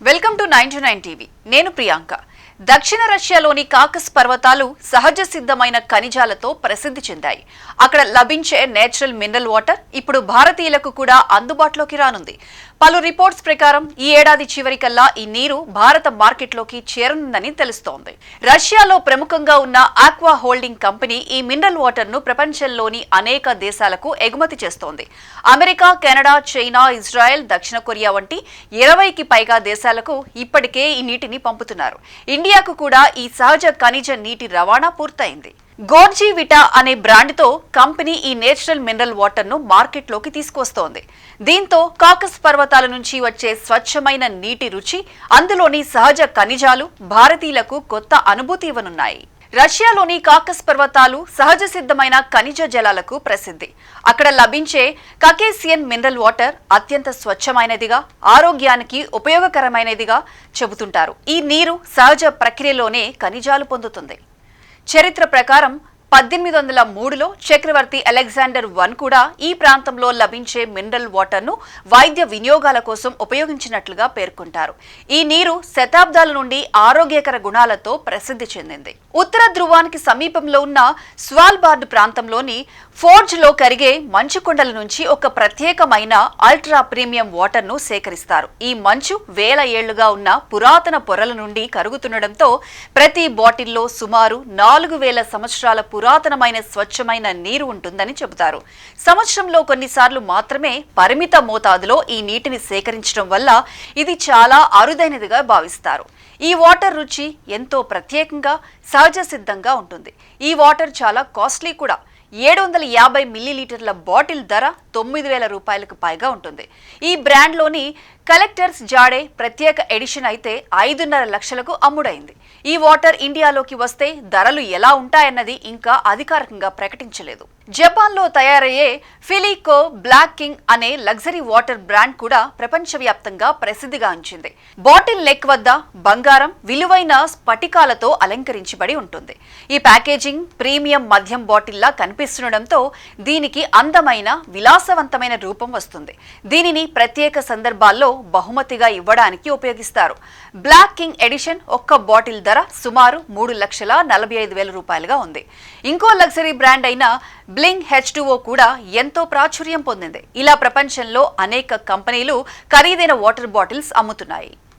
Welcome to 99 TV. నేను ప్రియాంక. దక్షిణ రష్యాలోని కాకస్ పర్వతాలు సహజ సిద్ధమైన ఖనిజాలతో ప్రసిద్ధి చెందాయి. అక్కడ లభించే నేచురల్ మినరల్ వాటర్ ఇప్పుడు భారతీయులకు కూడా అందుబాటులోకి రానుంది. పలు రిపోర్ట్స్ ప్రకారం ఈ ఏడాది చివరికల్లా ఈ నీరు భారత మార్కెట్లోకి చేరనుందని తెలుస్తోంది. రష్యాలో ప్రముఖంగా ఉన్న ఆక్వా హోల్డింగ్ కంపెనీ ఈ మినరల్ వాటర్ ను ప్రపంచంలోని అనేక దేశాలకు ఎగుమతి చేస్తోంది. అమెరికా, కెనడా, చైనా, ఇజ్రాయెల్, దక్షిణ కొరియా వంటి 20కి పైగా దేశాలకు ఇప్పటికే ఈ నీటిని పంపుతున్నారు. ఇండియాకు కూడా ఈ సహజ ఖనిజ నీటి రవాణా పూర్తయింది. గోర్జీ విటా అనే బ్రాండ్తో కంపెనీ ఈ నేచురల్ మినరల్ వాటర్ ను మార్కెట్లోకి తీసుకొస్తోంది. దీంతో కాకస్ పర్వతాల నుంచి వచ్చే స్వచ్ఛమైన నీటి రుచి, అందులోని సహజ ఖనిజాలు భారతీయులకు కొత్త అనుభూతి ఇవ్వనున్నాయి. రష్యాలోని కాకస్ పర్వతాలు సహజ సిద్ధమైన ఖనిజ జలాలకు ప్రసిద్ధి. అక్కడ లభించే కకేసియన్ మినరల్ వాటర్ అత్యంత స్వచ్ఛమైనదిగా, ఆరోగ్యానికి ఉపయోగకరమైనదిగా చెబుతుంటారు. ఈ నీరు సహజ ప్రక్రియలోనే ఖనిజాలు పొందుతుంది. చరిత్ర ప్రకారం 1803లో చక్రవర్తి అలెగ్జాండర్ I కూడా ఈ ప్రాంతంలో లభించే మినరల్ వాటర్ ను వైద్య వినియోగాల కోసం ఉపయోగించినట్లుగా పేర్కొంటారు. ఈ నీరు శతాబ్దాల నుండి ఆరోగ్యకర గుణాలతో ప్రసిద్ధి చెందింది. ఉత్తర ధ్రువానికి సమీపంలో ఉన్న స్వాల్బార్డ్ ప్రాంతంలోని ఫోర్జ్ లో కరిగే మంచు కొండల నుంచి ఒక ప్రత్యేకమైన అల్ట్రా ప్రీమియం వాటర్ ను సేకరిస్తారు. ఈ మంచు వేల ఏళ్లుగా ఉన్న పురాతన పొరల నుండి కరుగుతుండటంతో ప్రతి బాటిల్లో సుమారు 4000 సంవత్సరాల పురాతనమైన స్వచ్ఛమైన నీరు ఉంటుందని చెబుతారు. సంవత్సరంలో కొన్నిసార్లు మాత్రమే పరిమిత మోతాదులో ఈ నీటిని సేకరించడం వల్ల ఇది చాలా అరుదైనదిగా భావిస్తారు. ఈ వాటర్ రుచి ఎంతో ప్రత్యేకంగా, సహజ సిద్ధంగా ఉంటుంది. ఈ వాటర్ చాలా కాస్ట్లీ కూడా. 750 మిల్లీలీటర్ల బాటిల్ ధర 9,000 రూపాయలకు పైగా ఉంటుంది. ఈ బ్రాండ్లోని కలెక్టర్స్ జాడే ప్రత్యేక ఎడిషన్ అయితే 5.5 లక్షలకు అమ్ముడైంది. ఈ వాటర్ ఇండియాలోకి వస్తే ధరలు ఎలా ఉంటాయన్నది ఇంకా అధికారికంగా ప్రకటించలేదు. జపాన్లో తయారయ్యే ఫిలికో బ్లాక్ కింగ్ అనే లగ్జరీ వాటర్ బ్రాండ్ కూడా ప్రపంచవ్యాప్తంగా ప్రసిద్ధిగాంచింది. బాటిల్ నెక్ వద్ద బంగారం, విలువైన స్ఫటికాలతో అలంకరించబడి ఉంటుంది. ఈ ప్యాకేజింగ్ ప్రీమియం మద్యం బాటిల్లా కనిపిస్తుండటంతో దీనికి అందమైన, విలాసవంతమైన రూపం వస్తుంది. దీనిని ప్రత్యేక సందర్భాల్లో బహుమతిగా ఇవ్వడానికి ఉపయోగిస్తారు. బ్లాక్ కింగ్ ఎడిషన్ ఒక్క బాటిల్ ధర సుమారు 3,45,000 రూపాయలుగా ఉంది. ఇంకో లగ్జరీ బ్రాండ్ అయిన బ్లింగ్ H2O కూడా ఎంతో ప్రాచుర్యం పొందింది. ఇలా ప్రపంచంలో అనేక కంపెనీలు ఖరీదైన వాటర్ బాటిల్స్ అమ్ముతున్నాయి.